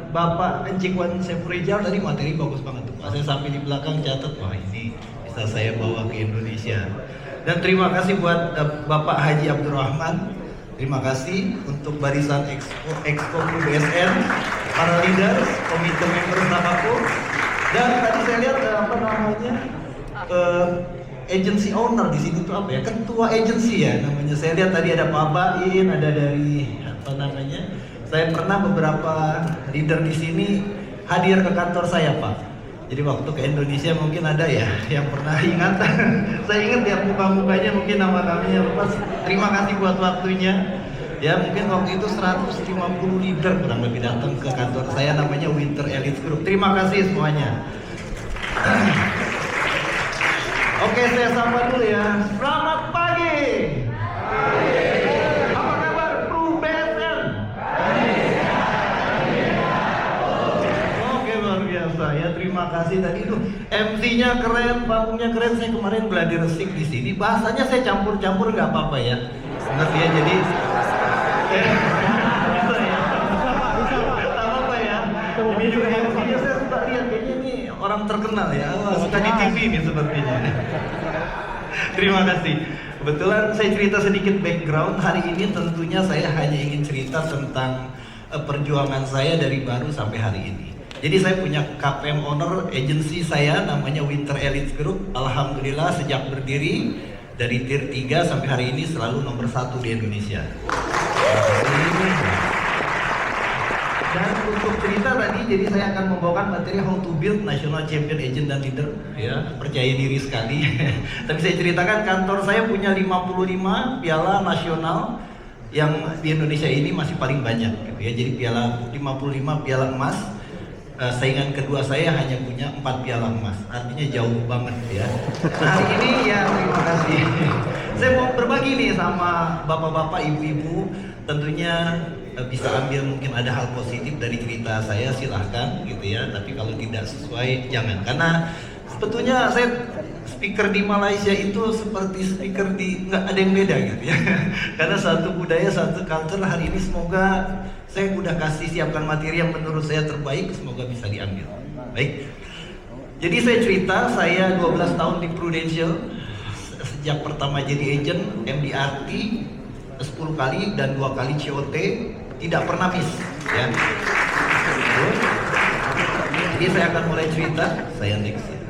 Bapak Encikwan Sepurijal tadi materi bagus banget tuh Pak. Saya sampai di belakang catat, wah ini bisa saya bawa ke Indonesia. Dan terima kasih buat Bapak Haji Abdurrahman. Terima kasih untuk barisan Exco BSN, para leaders, komite member Namaku. Dan tadi saya lihat agency owner di sini tuh apa ya? Ketua agency ya namanya. Saya lihat tadi ada Pak Bain, ada dari saya pernah beberapa leader di sini hadir ke kantor saya Pak. Jadi waktu ke Indonesia mungkin ada ya yang pernah ingat. Saya ingat ya muka-mukanya, mungkin nama-namanya lupa. Terima kasih buat waktunya. Ya mungkin waktu itu 150 leader kurang lebih datang ke kantor saya, namanya Winter Elite Group. Terima kasih semuanya. Oke, saya sapa dulu ya. Selamat pagi. Apa kabar Kru BSN? Oke, luar biasa ya. Terima kasih tadi itu. MC-nya keren, panggungnya keren. Saya kemarin belajar resik di sini. Bahasanya saya campur-campur nggak apa-apa ya. Ngerti ya, jadi apa ya? Ini juga MC-nya saya suka lihat, kayaknya ini orang terkenal ya. Wah, suka di TV nih sepertinya. Terima kasih. Kebetulan saya cerita sedikit background. Hari ini tentunya saya hanya ingin cerita tentang perjuangan saya dari baru sampai hari ini. Jadi saya punya KPM owner agency saya namanya Winter Elite Group. Alhamdulillah sejak berdiri dari tier 3 sampai hari ini selalu nomor 1 di Indonesia. Dan untuk cerita tadi, jadi saya akan membawakan materi how to build national champion agent dan leader. Ya, percaya diri sekali. Tapi saya ceritakan kantor saya punya 55 piala nasional yang di Indonesia ini masih paling banyak. Gitu ya. Jadi 55 piala emas. Saingan kedua saya hanya punya 4 piala emas, artinya jauh banget ya. Nah hari ini ya terima kasih. Saya mau berbagi nih sama bapak-bapak, ibu-ibu. Tentunya bisa ambil mungkin ada hal positif dari cerita saya, silahkan gitu ya. Tapi kalau tidak sesuai jangan, karena sebetulnya saya speaker di Malaysia itu seperti speaker di nggak ada yang beda gitu ya. Karena satu budaya, satu culture. Hari ini semoga saya udah kasih siapkan materi yang menurut saya terbaik, semoga bisa diambil. Baik. Jadi saya cerita, saya 12 tahun di Prudential. Sejak pertama jadi agent, MDRT 10 kali dan 2 kali COT, tidak pernah miss ya. Jadi saya akan mulai cerita, saya next ya.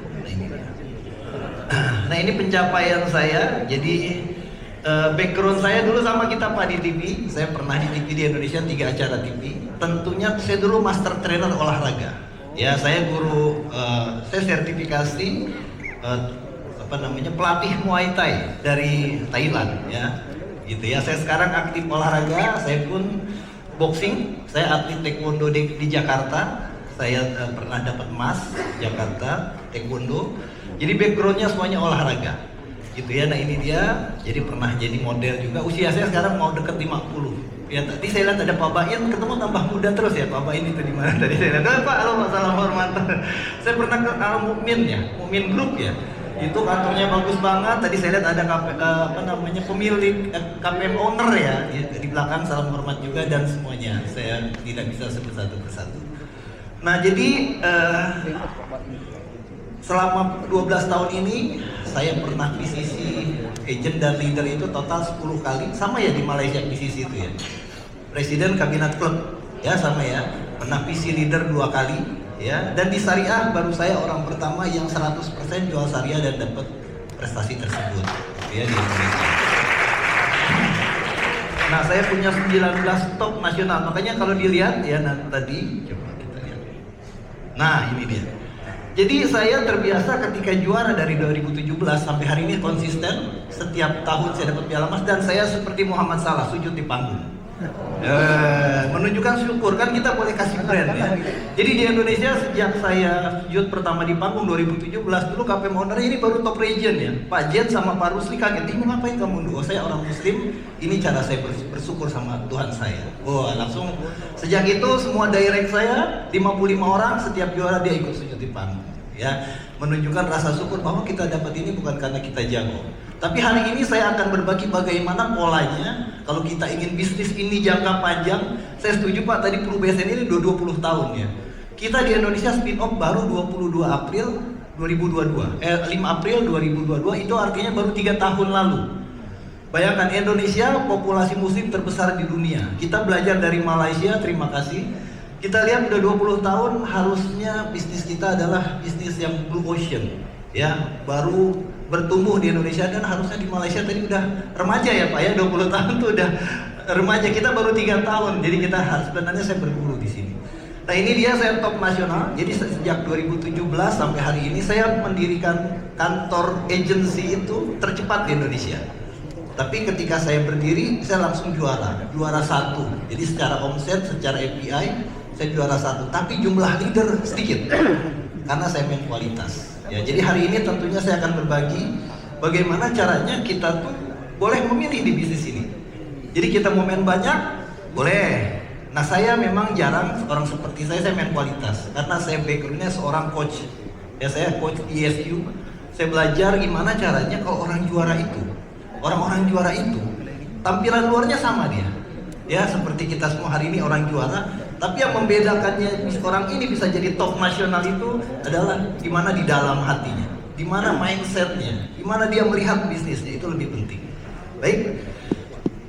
Nah ini pencapaian saya. Jadi background saya dulu sama kita Pak di TV. Saya pernah di TV di Indonesia 3 acara TV. Tentunya saya dulu master trainer olahraga. Ya saya guru, saya sertifikasi pelatih Muay Thai dari Thailand ya. Gitu ya. Saya sekarang aktif olahraga. Saya pun boxing. Saya atlet taekwondo di Jakarta. Saya pernah dapat emas Jakarta taekwondo. Jadi backgroundnya semuanya olahraga. Gitu ya, nah ini dia, jadi pernah jadi model juga. Usia saya sekarang mau deket 50. Ya tadi saya lihat ada Pak Bain, ketemu tambah muda terus ya. Pak Bain itu di mana tadi saya lihat? Pak, halo Pak, salam hormat. Saya pernah ke Mukmin ya, Mukmin Group ya. Itu kantornya bagus banget. Tadi saya lihat ada pemilik KPM owner ya. Di belakang salam hormat juga dan semuanya. Saya tidak bisa sebut satu persatu. Nah jadi selama 12 tahun ini saya pernah PCC agent dan leader itu total 10 kali. Sama ya di Malaysia PCC itu ya. Presiden Kabinet Club ya sama ya. Pernah PC leader 2 kali ya. Dan di syariah baru saya orang pertama yang 100% jual syariah dan dapat prestasi tersebut ya di Indonesia. Nah saya punya 19 top nasional. Makanya kalau dilihat ya tadi coba kita lihat. Nah ini dia. Jadi saya terbiasa ketika juara dari 2017 sampai hari ini konsisten. Setiap tahun saya dapat piala emas dan saya seperti Muhammad Salah sujud di panggung. Menunjukkan syukur, kan kita boleh kasih brand ya. Jadi di Indonesia sejak saya sujud pertama di panggung 2017, dulu KPM owner ini baru top region ya. Pak Jen sama Pak Rusli kaget, ini ngapain kamu dulu? Oh, saya orang muslim, ini cara saya bersyukur sama Tuhan saya. Wah langsung sejak itu semua direct saya 55 orang setiap juara dia ikut sujud di panggung. Ya, menunjukkan rasa syukur bahwa kita dapat ini bukan karena kita jago. Tapi hari ini saya akan berbagi bagaimana polanya kalau kita ingin bisnis ini jangka panjang Saya setuju Pak, tadi Peru BSN ini udah 20 tahun ya. Kita di Indonesia spin off baru 22 April 2022. 5 April 2022, itu artinya baru 3 tahun lalu. Bayangkan, Indonesia populasi muslim terbesar di dunia. Kita belajar dari Malaysia, terima kasih. Kita lihat udah 20 tahun, harusnya bisnis kita adalah bisnis yang blue ocean. Ya, baru bertumbuh di Indonesia, dan harusnya di Malaysia tadi udah remaja ya Pak ya, 20 tahun tuh udah remaja. Kita baru 3 tahun, jadi kita harus, sebenarnya saya berguru di sini. Nah ini dia, saya top nasional. Jadi sejak 2017 sampai hari ini saya mendirikan kantor agency itu tercepat di Indonesia. Tapi ketika saya berdiri, saya langsung juara 1. Jadi secara omset, secara API, saya juara 1. Tapi jumlah leader sedikit, karena saya main kualitas. Ya, jadi hari ini tentunya saya akan berbagi bagaimana caranya kita tuh boleh memilih di bisnis ini. Jadi kita mau main banyak, boleh. Nah saya memang jarang orang seperti saya main kualitas, karena saya backgroundnya seorang coach. Ya, saya coach ESQ. Saya belajar gimana caranya kalau orang juara itu, orang-orang juara itu tampilan luarnya sama dia. Ya, seperti kita semua hari ini orang juara, tapi yang membedakannya orang ini bisa jadi top nasional itu adalah gimana di dalam hatinya, gimana mindsetnya, gimana dia melihat bisnisnya, itu lebih penting. Baik,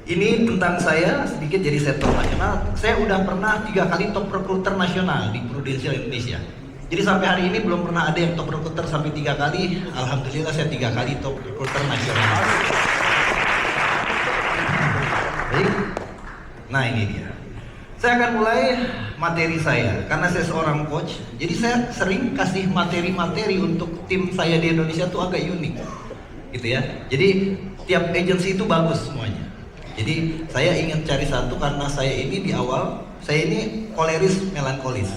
ini tentang saya sedikit. Jadi saya top nasional. Saya udah pernah 3 kali top recruiter nasional di Prudential Indonesia. Jadi sampai hari ini belum pernah ada yang top recruiter sampai 3 kali. Alhamdulillah saya 3 kali top recruiter nasional. Baik. Nah ini dia. Saya akan mulai materi saya, karena saya seorang coach. Jadi saya sering kasih materi-materi untuk tim saya di Indonesia tuh agak unik, gitu ya. Jadi tiap agensi itu bagus semuanya. Jadi saya ingin cari satu, karena saya ini di awal, saya ini koleris melankolis.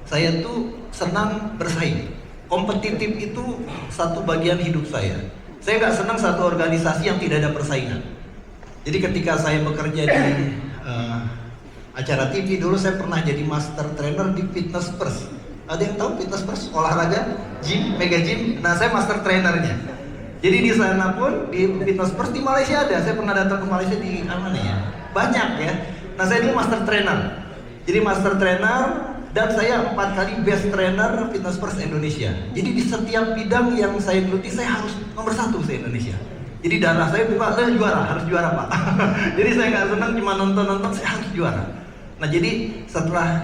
Saya tuh senang bersaing. Kompetitif itu satu bagian hidup saya. Saya nggak senang satu organisasi yang tidak ada persaingan. Jadi ketika saya bekerja di acara TV dulu, saya pernah jadi master trainer di Fitness First. Ada yang tahu Fitness First? Olahraga, gym, mega gym. Nah saya master trainernya. Jadi di sana pun, di Fitness First di Malaysia ada. Saya pernah datang ke Malaysia di mana ya? Banyak ya. Nah saya dulu master trainer. Jadi master trainer, dan saya 4 kali best trainer Fitness First Indonesia. Jadi di setiap bidang yang saya geluti, saya harus nomor 1 se Indonesia. Jadi darah saya juara, harus juara Pak. Jadi saya nggak senang cuma nonton-nonton, saya harus juara. Nah jadi setelah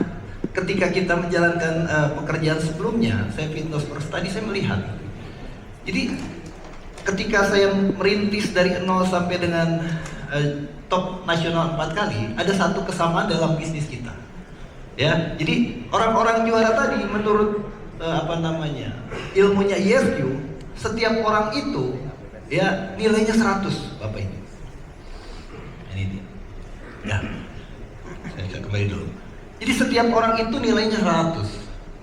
ketika kita menjalankan pekerjaan sebelumnya, saya Fitness First tadi saya melihat. Jadi ketika saya merintis dari 0 sampai dengan top nasional 4 kali, ada satu kesamaan dalam bisnis kita. Ya, jadi orang-orang juara tadi menurut ilmunya ESQ, setiap orang itu ya nilainya 100 Bapak ini. Ini dia. Ya. Saya kembali dulu. Jadi setiap orang itu nilainya 100.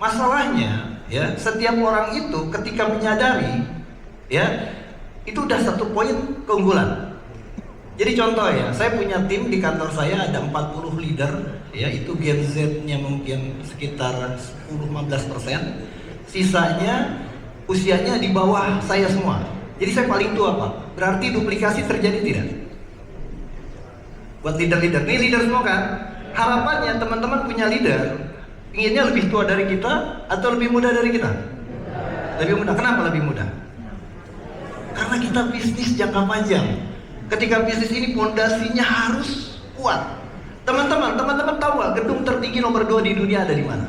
Masalahnya ya, setiap orang itu ketika menyadari ya, itu udah 1 poin keunggulan. Jadi contoh ya, saya punya tim di kantor saya ada 40 leader ya, itu Gen Z-nya mungkin sekitar 10-15%. Sisanya usianya di bawah saya semua. Jadi saya paling tua Pak. Berarti duplikasi terjadi tidak? Buat leader-leader, nih leader semua kan? Harapannya teman-teman punya leader, inginnya lebih tua dari kita atau lebih muda dari kita? Lebih muda. Kenapa lebih muda? Karena kita bisnis jangka panjang. Ketika bisnis ini pondasinya harus kuat. Teman-teman tahu nggak gedung tertinggi nomor 2 di dunia ada di mana?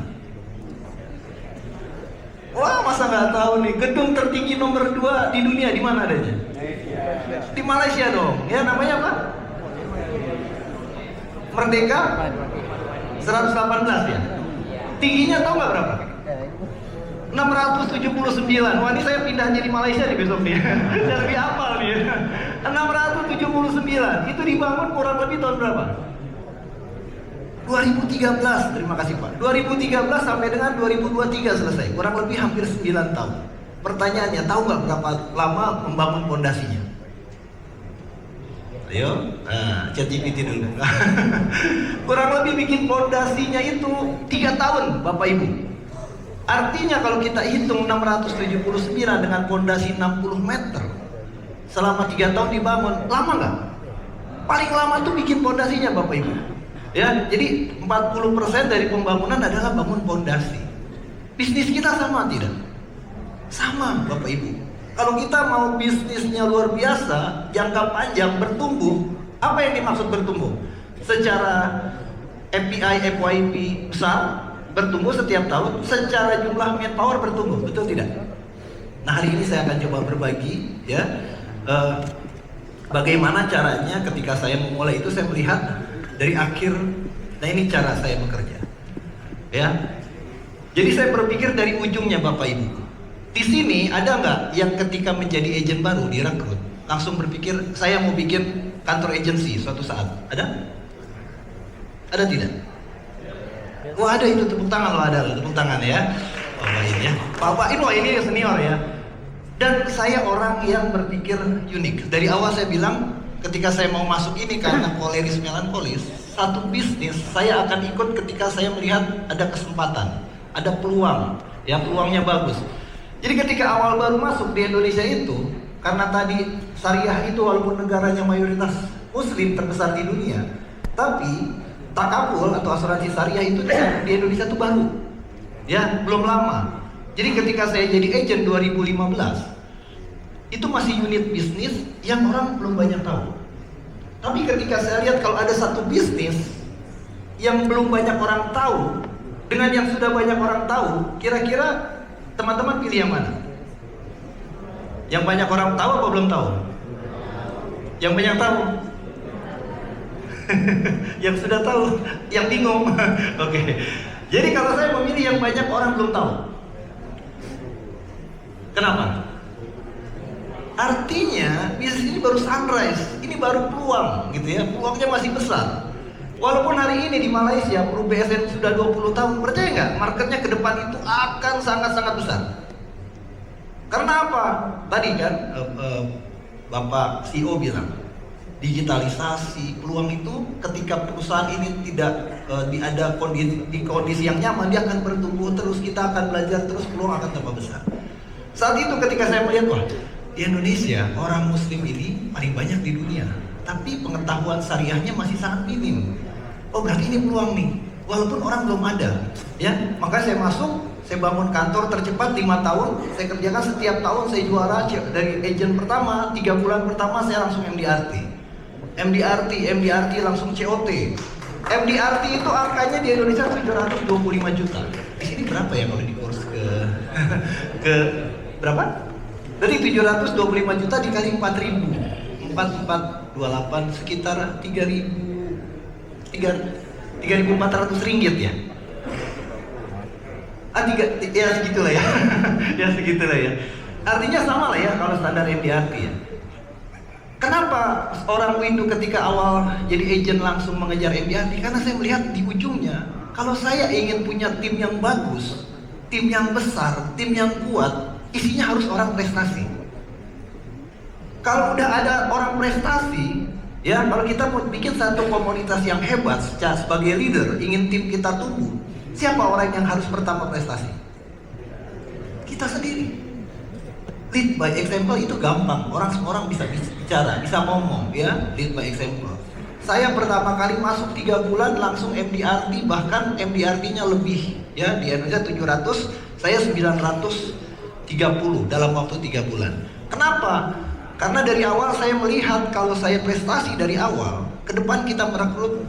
Wah, masa nggak tahu nih, gedung tertinggi nomor 2 di dunia di mana adanya? Di Malaysia dong. Ya namanya apa? Merdeka 118 ya. Tingginya tahu nggak berapa? 679. Wah, ini saya pindah jadi Malaysia nih besok nih. Saya lebih hafal nih. 679. Itu dibangun kurang lebih tahun berapa? 2013. Terima kasih Pak. 2013 sampai dengan 2023 selesai. Kurang lebih hampir 9 tahun. Pertanyaannya, tahu nggak berapa lama membangun pondasinya? Ayo, ChatGPT dulu. Kurang lebih bikin pondasinya itu 3 tahun, Bapak Ibu. Artinya kalau kita hitung 679 dengan pondasi 60 meter, selama 3 tahun dibangun, lama nggak? Paling lama tuh bikin pondasinya Bapak Ibu Ya, jadi 40% dari pembangunan adalah bangun fondasi. Bisnis kita sama tidak? Sama, Bapak Ibu. Kalau kita mau bisnisnya luar biasa, jangka panjang bertumbuh, apa yang dimaksud bertumbuh? Secara FPI, FYP besar, bertumbuh setiap tahun, secara jumlah manpower bertumbuh, betul tidak? Nah, hari ini saya akan coba berbagi, ya, bagaimana caranya ketika saya memulai itu saya melihat dari akhir. Nah, ini cara saya bekerja, ya. Jadi saya berpikir dari ujungnya, Bapak Ibu. Di sini ada nggak yang ketika menjadi agen baru direkrut langsung berpikir saya mau bikin kantor agensi suatu saat? Ada? Ada tidak? Wah, ada, itu tepuk tangan loh, ada tepuk tangan ya. Oh, baik ya. Bapak ini senior ya. Dan saya orang yang berpikir unik. Dari awal saya bilang ketika saya mau masuk ini karena koleris melankolis, satu bisnis saya akan ikut ketika saya melihat ada kesempatan, ada peluang, ya peluangnya bagus. Jadi ketika awal baru masuk di Indonesia itu, karena tadi syariah itu walaupun negaranya mayoritas muslim terbesar di dunia, tapi takabul atau asuransi syariah itu di Indonesia itu baru, ya belum lama. Jadi ketika saya jadi agent 2015, itu masih unit bisnis yang orang belum banyak tahu. Tapi ketika saya lihat kalau ada satu bisnis yang belum banyak orang tahu dengan yang sudah banyak orang tahu, kira-kira teman-teman pilih yang mana? Yang banyak orang tahu apa belum tahu? Yang banyak tahu? Yang sudah tahu? Yang bingung? Oke. Jadi kalau saya memilih yang banyak orang belum tahu. Kenapa? Artinya bisnis ini baru sunrise, ini baru peluang gitu ya, peluangnya masih besar. Walaupun hari ini di Malaysia Pro BSN sudah 20 tahun, percaya nggak marketnya ke depan itu akan sangat-sangat besar. Karena apa? Tadi kan Bapak CEO bilang digitalisasi, peluang itu ketika perusahaan ini tidak ada di kondisi yang nyaman, dia akan bertumbuh terus, kita akan belajar terus, peluang akan tambah besar. Saat itu ketika saya melihat, wah, di Indonesia orang muslim ini paling banyak di dunia, tapi pengetahuan syariahnya masih sangat minim. Oh, berarti ini peluang nih, walaupun orang belum ada, ya. Maka saya masuk, saya bangun kantor tercepat 5 tahun, saya kerjakan setiap tahun, saya juara dari agent pertama, 3 bulan pertama saya langsung MDRT langsung COT. MDRT itu angkanya di Indonesia 725 juta. Di sini berapa ya kalau dikurs ke berapa? Dari 725 juta dikali 4.000, 428 sekitar 3.400 ringgit ya. Ya segitulah ya. Ya segitulah ya. Artinya sama lah ya kalau standar MDRT ya. Kenapa orang Windu ketika awal jadi agent langsung mengejar MDRT? Karena saya melihat di ujungnya, kalau saya ingin punya tim yang bagus, tim yang besar, tim yang kuat, isinya harus orang prestasi. Kalau udah ada orang prestasi, ya kalau kita mau bikin satu komunitas yang hebat sebagai leader, ingin tim kita tumbuh, siapa orang yang harus pertama prestasi? Kita sendiri. Lead by example itu gampang, orang bisa bicara, bisa ngomong, ya, lead by example. Saya pertama kali masuk 3 bulan langsung MDRT, bahkan MDRT-nya lebih, ya, di Indonesia 700, saya 930 dalam waktu 3 bulan. Kenapa? Karena dari awal saya melihat kalau saya prestasi dari awal, ke depan kita merekrut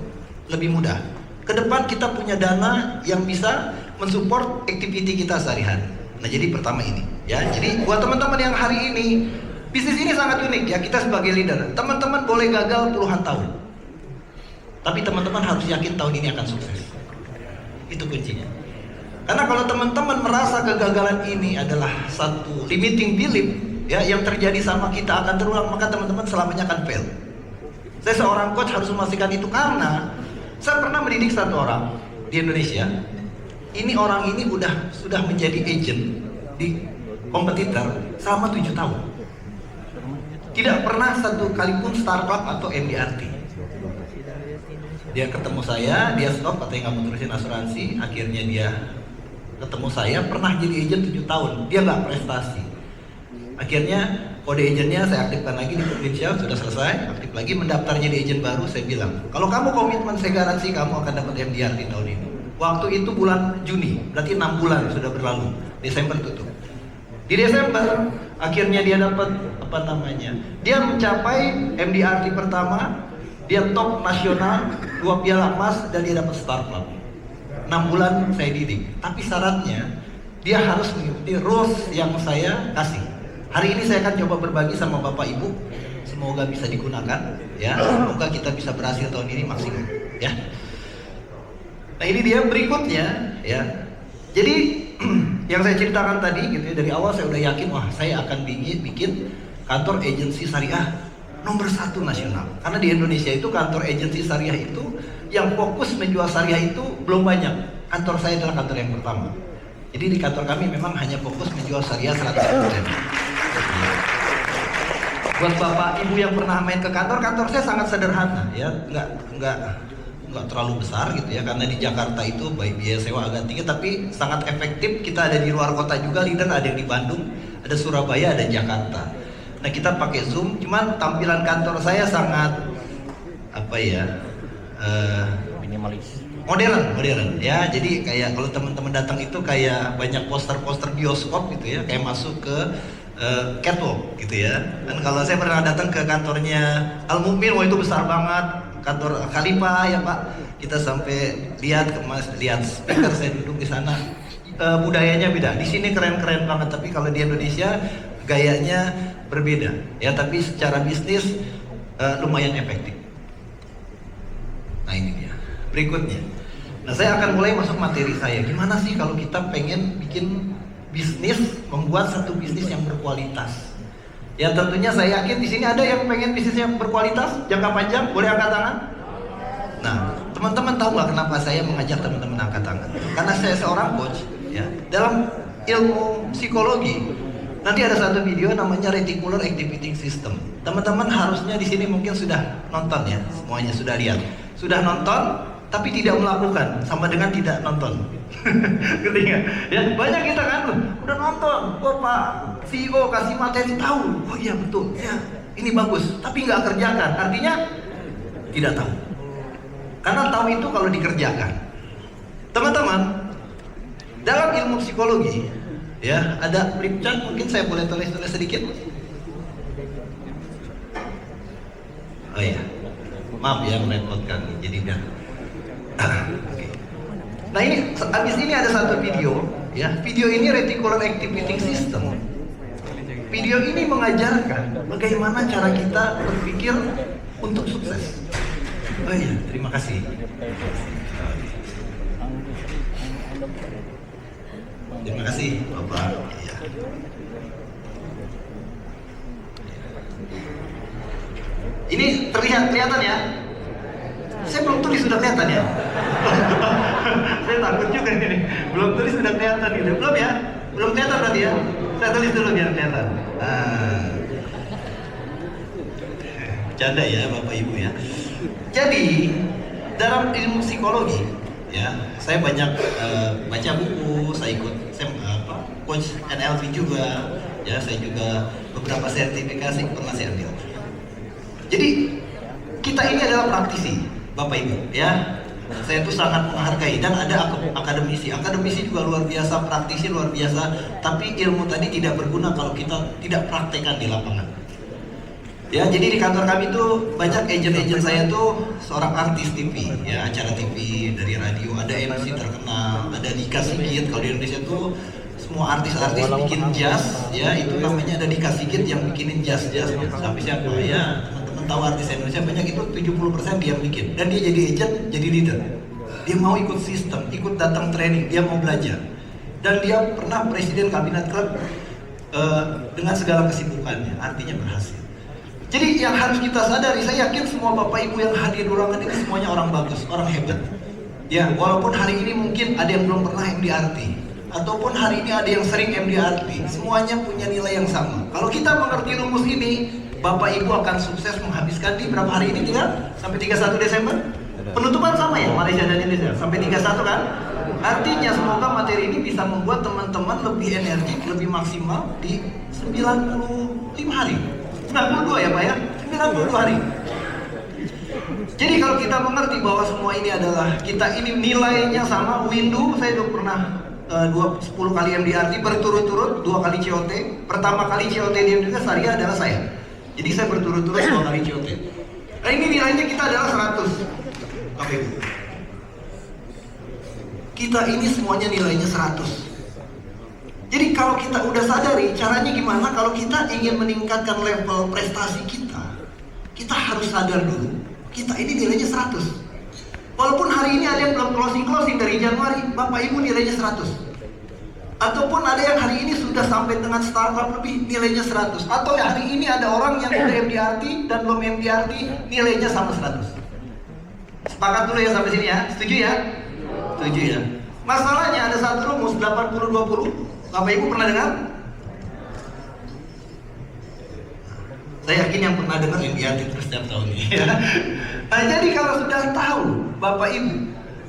lebih mudah. Ke depan kita punya dana yang bisa mensupport activity kita sehari-hari. Nah, jadi pertama ini, ya. Jadi buat teman-teman yang hari ini, bisnis ini sangat unik ya. Kita sebagai leader, teman-teman boleh gagal puluhan tahun, tapi teman-teman harus yakin tahun ini akan sukses. Itu kuncinya. Karena kalau teman-teman merasa kegagalan ini adalah satu limiting belief, ya, yang terjadi sama kita akan terulang, maka teman-teman selamanya akan fail. Saya seorang coach harus memastikan itu karena saya pernah mendidik satu orang di Indonesia. Ini orang ini sudah menjadi agent di kompetitor selama 7 tahun. Tidak pernah satu kali pun startup atau MDRT. Dia ketemu saya, dia stop, katanya nggak mau terusin asuransi. Akhirnya dia ketemu saya, pernah jadi agent 7 tahun. Dia nggak prestasi. Akhirnya kode agentnya saya aktifkan lagi di provinsial, sudah selesai, aktif lagi, mendaftar jadi agent baru. Saya bilang, kalau kamu komitmen, saya garansi kamu akan dapat MDR di tahun ini. Waktu itu bulan Juni, berarti 6 bulan sudah berlalu. Desember tutup. Di Desember akhirnya dia dapat apa namanya? Dia mencapai MDRT pertama, dia top nasional, 2 piala emas, dan dia dapat Star Club. 6 bulan saya didik, tapi syaratnya dia harus mengikuti rules yang saya kasih. Hari ini saya akan coba berbagi sama Bapak Ibu, semoga bisa digunakan, ya. Semoga kita bisa berhasil tahun ini maksimal, ya. Nah ini dia berikutnya, ya. Jadi yang saya ceritakan tadi, gitu ya, dari awal saya udah yakin, wah saya akan bikin kantor agensi syariah nomor 1 nasional. Karena di Indonesia itu kantor agensi syariah itu yang fokus menjual syariah itu belum banyak. Kantor saya adalah kantor yang pertama. Jadi di kantor kami memang hanya fokus menjual syariah 100%. Buat bapak ibu yang pernah main ke kantor saya sangat sederhana, ya, nggak terlalu besar gitu ya, karena di Jakarta itu baik biaya sewa agak tinggi, tapi sangat efektif. Kita ada di luar kota juga, leader ada yang di Bandung, ada Surabaya, ada Jakarta. Nah kita pakai Zoom, cuman tampilan kantor saya sangat apa ya, minimalis. Modern ya, jadi kayak kalau teman-teman datang itu kayak banyak poster-poster bioskop gitu ya, kayak masuk ke catwalk gitu ya. Dan kalau saya pernah datang ke kantornya Al Mukmin, wah itu besar banget, kantor Khalifah ya Pak. Kita sampai lihat speaker, saya duduk di sana. Budayanya beda. Di sini keren-keren banget, tapi kalau di Indonesia gayanya berbeda ya, tapi secara bisnis lumayan efektif. Nah ini dia berikutnya. Nah saya akan mulai masuk materi saya. Gimana sih kalau kita pengen bikin bisnis, membuat satu bisnis yang berkualitas? Ya tentunya saya yakin di sini ada yang pengen bisnis yang berkualitas jangka panjang. Boleh angkat tangan? Nah teman-teman tahu nggak kenapa saya mengajak teman-teman angkat tangan? Karena saya seorang coach ya dalam ilmu psikologi. Nanti ada satu video namanya Reticular Activating System. Teman-teman harusnya di sini mungkin sudah nonton ya, semuanya sudah lihat, sudah nonton, tapi tidak melakukan, sama dengan tidak nonton. Ngerti nggak? Ya banyak kita kan, udah nonton, oh Pak CEO kasih materi tahu, oh iya betul, ya ini bagus, tapi nggak kerjakan, artinya tidak tahu. Karena tahu itu kalau dikerjakan. Teman-teman, dalam ilmu psikologi, ya ada flip chart, mungkin saya boleh tulis sedikit. Oh iya, maaf ya merepotkan, jadi udah. Okay. Nah ini, abis ini ada satu video, ya. Video ini Reticular Activating System. Video ini mengajarkan bagaimana cara kita berpikir untuk sukses. Oh iya, terima kasih. Terima kasih, Bapak. Ya. Ini kelihatan ya? Saya belum tulis sudah kelihatan ya? Saya takut juga ini. Belum tulis sudah kelihatan gitu. Belum ya? Belum kelihatan berarti ya? Saya tulis dulu biar kelihatan. Bercanda ya Bapak Ibu ya. Jadi dalam ilmu psikologi ya, saya banyak baca buku, saya ikut coach NLP juga, ya saya juga beberapa sertifikasi pernah saya ambil. Jadi kita ini adalah praktisi, Bapak Ibu, ya. Saya itu sangat menghargai, dan ada akademisi juga luar biasa, praktisi luar biasa. Tapi ilmu tadi tidak berguna kalau kita tidak praktekkan di lapangan. Ya, jadi di kantor kami itu banyak agent saya tuh seorang artis TV, ya acara TV dari radio, ada MC terkenal, ada Dika Sigit. Kalau di Indonesia tuh semua artis-artis bikin jazz, ya itu namanya ada Dika Sigit yang bikinin jazz. Sampai siapa ya? Tahu artis Indonesia banyak itu 70% dia bikin, dan dia jadi agent, jadi leader. Dia mau ikut sistem, ikut datang training, dia mau belajar, dan dia pernah presiden kabinet klub dengan segala kesibukannya, artinya berhasil. Jadi yang harus kita sadari, saya yakin semua Bapak Ibu yang hadir di ruangan ini semuanya orang bagus, orang hebat. Ya, walaupun hari ini mungkin ada yang belum pernah MDRT, ataupun hari ini ada yang sering MDRT, semuanya punya nilai yang sama. Kalau kita mengerti rumus ini, Bapak Ibu akan sukses menghabiskan di berapa hari ini, tinggal sampai 31 Desember. Penutupan sama ya, Malaysia dan Indonesia sampai 31 kan? Artinya semoga materi ini bisa membuat teman-teman lebih energik, lebih maksimal di 90 5 hari. 92 ya Pak ya? 92 hari. Jadi kalau kita mengerti bahwa semua ini adalah kita ini nilainya sama, window saya udah pernah 10 kali MDRT berturut-turut, 2 kali COT. Pertama kali COT di Indonesia Syariah adalah saya. Jadi saya berturut-turut 2 kali COT. Nah ini nilainya kita adalah 100. Oke. Kita ini semuanya nilainya 100. Jadi kalau kita udah sadari caranya gimana kalau kita ingin meningkatkan level prestasi kita harus sadar dulu kita ini nilainya 100. Walaupun hari ini ada yang belum closing dari Januari, Bapak Ibu nilainya 100. Ataupun ada yang hari ini sudah sampai dengan startup lebih nilainya 100. Atau hari ini ada orang yang udah MDRT dan belum MDRT nilainya sama 100. Sepakat dulu ya sampai sini ya, setuju ya? Setuju ya. Masalahnya ada satu rumus 80-20. Bapak Ibu pernah dengar? Saya yakin yang pernah dengar MDRT terus setiap tahun ini. Nah jadi kalau sudah tahu Bapak Ibu,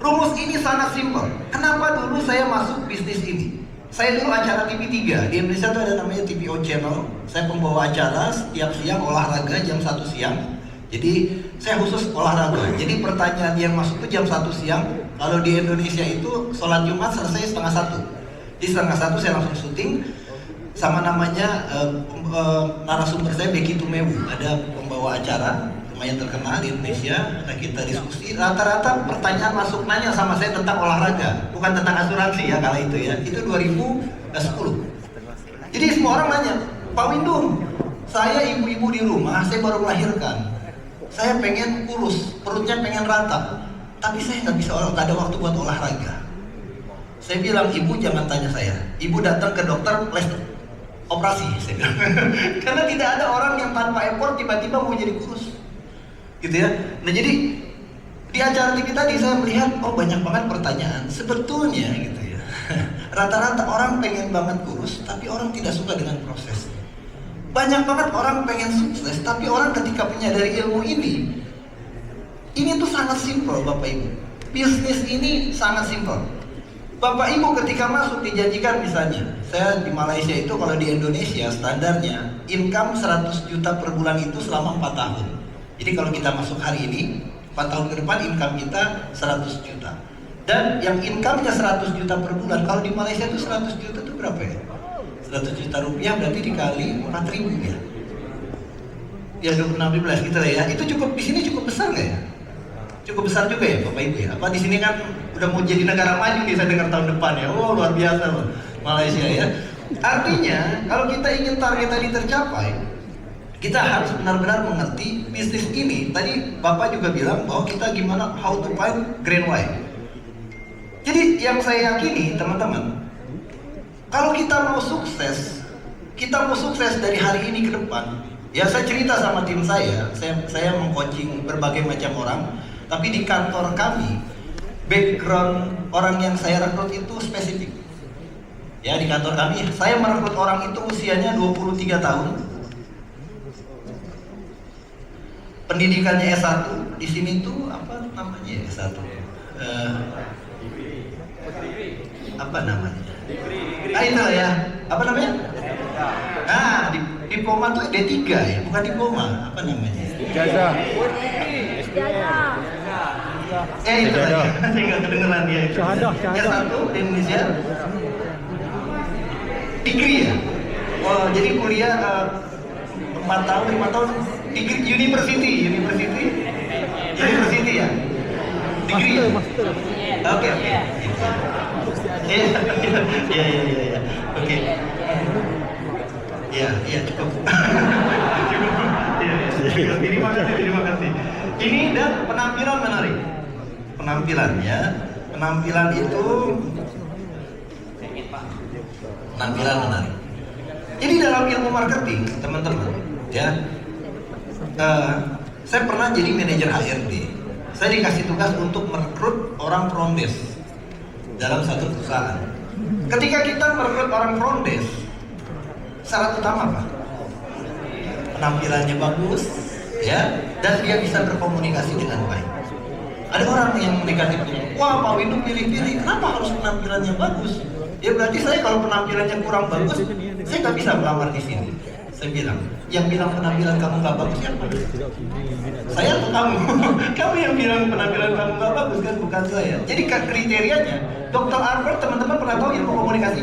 rumus ini sangat simpel. Kenapa dulu saya masuk bisnis ini? Saya dulu acara TV3 di Indonesia itu ada namanya TVO Channel. Saya pembawa acara setiap siang olahraga jam 1 siang. Jadi saya khusus olahraga. Jadi pertanyaan yang masuk itu jam 1 siang. Kalau di Indonesia itu sholat Jumat selesai setengah 1. Di setengah 1 saya langsung syuting sama namanya narasumber saya Becky Tumewu, ada pembawa acara lumayan terkenal di Indonesia. Nah kita diskusi, rata-rata pertanyaan masuk nanya sama saya tentang olahraga, bukan tentang asuransi ya kala itu ya. Itu 2010. Jadi semua orang nanya, Pak Windum, saya ibu-ibu di rumah, saya baru melahirkan, saya pengen kurus, perutnya pengen rata, tapi saya nggak ada waktu buat olahraga. Saya bilang, ibu jangan tanya saya, ibu datang ke dokter operasi, saya bilang. Karena tidak ada orang yang tanpa effort tiba-tiba mau jadi kurus, gitu ya. Nah jadi di acara TV tadi saya melihat, oh banyak banget pertanyaan. Sebetulnya gitu ya, rata-rata orang pengen banget kurus, tapi orang tidak suka dengan proses. Banyak banget orang pengen sukses, tapi orang ketika menyadari ilmu ini tuh sangat simpel Bapak Ibu. Bisnis ini sangat simpel. Bapak Ibu ketika masuk dijanjikan misalnya, saya di Malaysia itu kalau di Indonesia standarnya income 100 juta per bulan itu selama 4 tahun. Jadi kalau kita masuk hari ini, 4 tahun ke depan income kita 100 juta. Dan yang income-nya 100 juta per bulan, kalau di Malaysia itu 100 juta itu berapa ya? 100 juta rupiah berarti dikali 4.000 ya. Ya 26 gitu lah ya. Itu cukup, di sini cukup besar nggak ya? Cukup besar juga ya Bapak Ibu ya. Apa di sini kan udah mau jadi negara maju nih saya dengar tahun depan ya. Oh luar biasa loh Malaysia ya. Artinya kalau kita ingin target tadi tercapai, kita harus benar-benar mengerti bisnis ini. Tadi Bapak juga bilang bahwa kita gimana how to find grand why. Jadi yang saya yakini teman-teman, kalau kita mau sukses dari hari ini ke depan. Ya saya cerita sama tim saya meng-coaching berbagai macam orang. Tapi di kantor kami, background orang yang saya rekrut itu spesifik. Ya di kantor kami, saya merekrut orang itu usianya 23 tahun. Pendidikannya S1, di sini tuh apa namanya S1? Apa namanya? Ah itu ya, apa namanya? Nah, diploma tuh D3 ya, bukan diploma, apa namanya? Ijazah. Itu aja, saya nggak kedengeran dia. Syahadah. S1 di Indonesia, degree ya. Oh, jadi kuliah 4 tahun, 5 tahun, degree university ya. Degree ya. Oke. Iya. Oke. Iya cukup. Terima kasih. Ini dan penampilan menarik. Penampilan itu penampilan menarik. Jadi dalam ilmu marketing, teman-teman, ya, saya pernah jadi manajer HRD. Saya dikasih tugas untuk merekrut orang front desk dalam satu perusahaan. Ketika kita merekrut orang front desk, syarat utama apa? Penampilannya bagus, ya, dan dia bisa berkomunikasi dengan baik. Ada orang yang negatif, wah Pak Windu pilih-pilih, kenapa harus penampilannya bagus? Ya berarti saya kalau penampilannya kurang bagus, saya nggak bisa melamar di sini. Saya bilang, yang bilang penampilan kamu nggak bagus siapa? Saya atau kamu? Kamu yang bilang penampilan kamu nggak bagus kan, bukan saya. Jadi kriterianya, Dr. Albert teman-teman pernah tahu ilmu komunikasi?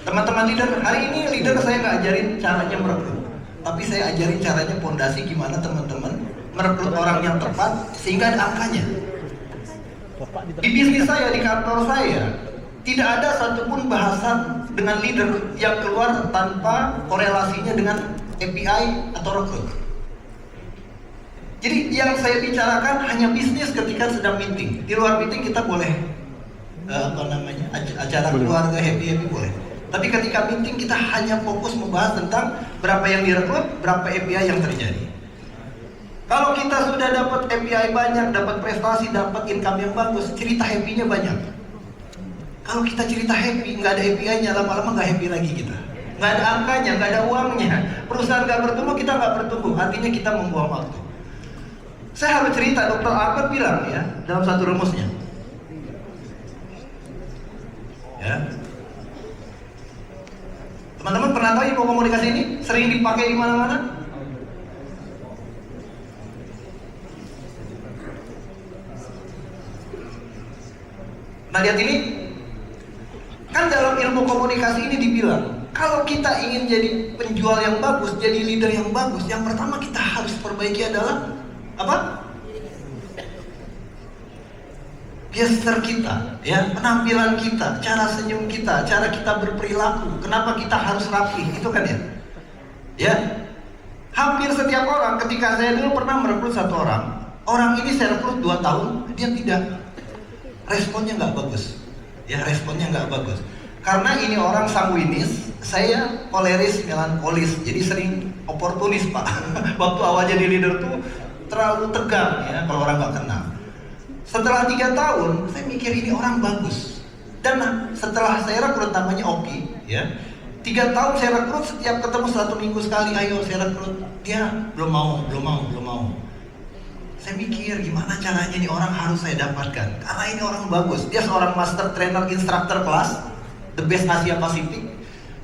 Teman-teman leader, hari ini leader saya nggak ajarin caranya merekrut, tapi saya ajarin caranya pondasi gimana teman-teman merekrut orang yang tepat sehingga ada angkanya. Di bisnis saya, di kantor saya, tidak ada satupun bahasan dengan leader yang keluar tanpa korelasinya dengan API atau rekrut. Jadi yang saya bicarakan hanya bisnis ketika sedang meeting. Di luar meeting kita boleh acara keluarga happy boleh. Tapi ketika meeting kita hanya fokus membahas tentang berapa yang direkrut, berapa API yang terjadi. Kalau kita sudah dapat API banyak, dapat prestasi, dapat income yang bagus, cerita happy-nya banyak. Kalau kita cerita happy, nggak ada API-nya, lama-lama nggak happy lagi kita. Nggak ada angkanya, nggak ada uangnya. Perusahaan nggak bertumbuh, kita nggak bertumbuh. Artinya kita membuang waktu. Saya harus cerita, Dr. Albert bilang ya, dalam satu rumusnya. Ya. Teman-teman pernah tahu ilmu komunikasi ini sering dipakai di mana-mana? Nah, lihat ini. Kan dalam ilmu komunikasi ini dibilang, kalau kita ingin jadi penjual yang bagus, jadi leader yang bagus, yang pertama kita harus perbaiki adalah apa? Gesture kita, ya, penampilan kita, cara senyum kita, cara kita berperilaku. Kenapa kita harus rapi? Itu kan ya. Ya. Hampir setiap orang, ketika saya dulu pernah merekrut satu orang ini saya rekrut 2 tahun, dia tidak, responnya nggak bagus. Ya, responnya nggak bagus. Karena ini orang sanguinis, saya koleris, melankolis, jadi sering oportunis pak. Waktu awal jadi leader tuh terlalu tegang ya kalau orang nggak kenal. Setelah 3 tahun, saya mikir ini orang bagus. Dan setelah saya rekrut namanya Oki, ya 3 tahun saya rekrut, setiap ketemu 1 minggu sekali, ayo saya rekrut, dia belum mau. Saya mikir gimana caranya ini orang harus saya dapatkan, karena ini orang bagus. Dia seorang master trainer instructor kelas, the best Asia Pasifik,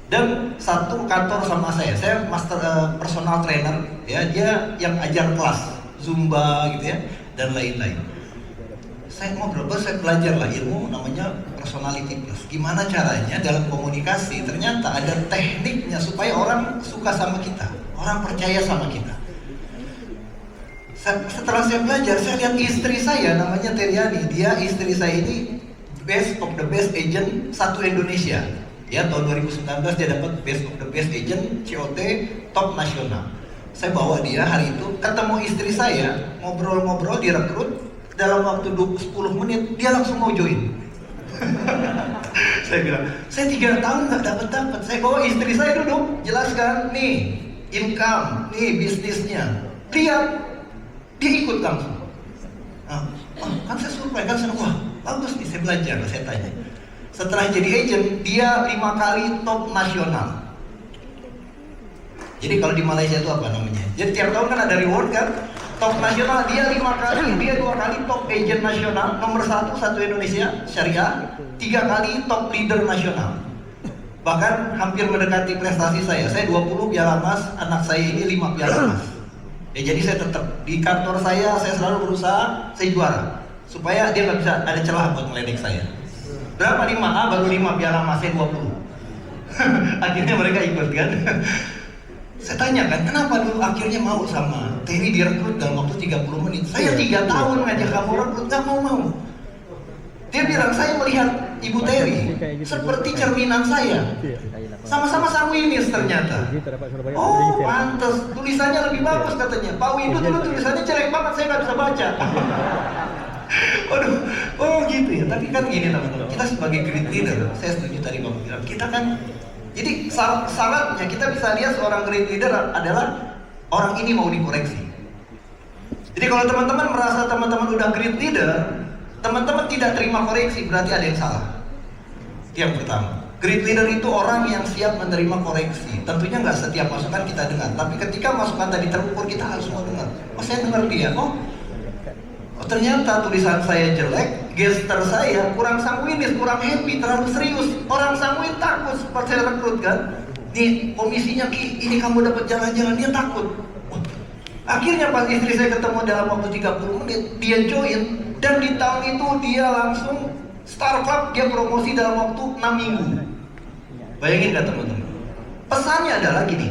dan satu kantor sama saya master personal trainer, ya dia yang ajar kelas Zumba gitu ya dan lain-lain. Saya ngobrol, saya belajar lah ilmu namanya personality plus. Gimana caranya dalam komunikasi, ternyata ada tekniknya supaya orang suka sama kita, orang percaya sama kita. Setelah saya belajar, saya lihat istri saya namanya Teriani. Dia istri saya ini best of the best agent satu Indonesia. Ya, tahun 2019 dia dapat best of the best agent COT top nasional. Saya bawa dia hari itu, ketemu istri saya, ngobrol-ngobrol, direkrut. Dalam waktu 10 menit dia langsung mau join. Saya bilang, saya 3 tahun nggak dapat. Saya bawa istri saya duduk, jelaskan nih income, nih bisnisnya. Lihat. Dia ikut langsung. Kan saya survei, kan saya wah bagus nih, saya belajar, saya tanya. Setelah jadi agent, dia 5 kali top nasional. Jadi kalau di Malaysia itu apa namanya? Jadi tiap tahun kan ada reward kan? Top nasional, dia 5 kali, dia 2 kali top agent nasional, nomor 1 Indonesia, syariah, 3 kali top leader nasional. Bahkan hampir mendekati prestasi saya 20 piala emas, anak saya ini 5 piala emas. Ya, jadi saya tetap di kantor saya selalu berusaha, saya juara supaya dia nggak bisa ada celah buat meledek saya. Berapa 5? Baru 5 piala emas, saya 20. Akhirnya mereka ikut kan. Saya tanya kan, kenapa dulu akhirnya mau sama Terry direkrut dalam waktu 30 menit. Saya 3 tahun ngajak kamu rekrut, nggak mau. Dia bilang, saya melihat Ibu Terry seperti cerminan saya. Sama-sama sanguinis ternyata. Oh, pantes. Tulisannya lebih bagus katanya. Pak Windu dulu tulisannya jelek banget, saya nggak bisa baca. Waduh, oh gitu ya. Tapi kan gini teman-teman, kita sebagai great leader, saya setuju tadi Bapak bilang, kita kan, jadi syaratnya kita bisa lihat seorang great leader adalah orang ini mau dikoreksi. Jadi kalau teman-teman merasa teman-teman udah great leader, teman-teman tidak terima koreksi, berarti ada yang salah. Itu yang pertama. Great leader itu orang yang siap menerima koreksi. Tentunya nggak setiap masukan kita dengar, tapi ketika masukan tadi terukur, kita harus mau dengar. Oh, saya dengar dia. Oh ternyata tulisan saya jelek, gesture saya kurang sanguinis, kurang happy, terlalu serius. Orang sanguin takut seperti saya rekrut kan. nih komisinya Ki, ini kamu dapat jalan-jalan, dia takut. Akhirnya pas istri saya ketemu dalam waktu 30 menit, dia join, dan di tahun itu dia langsung Star Club, dia promosi dalam waktu 6 minggu. Bayangin gak teman-teman? Pesannya adalah gini,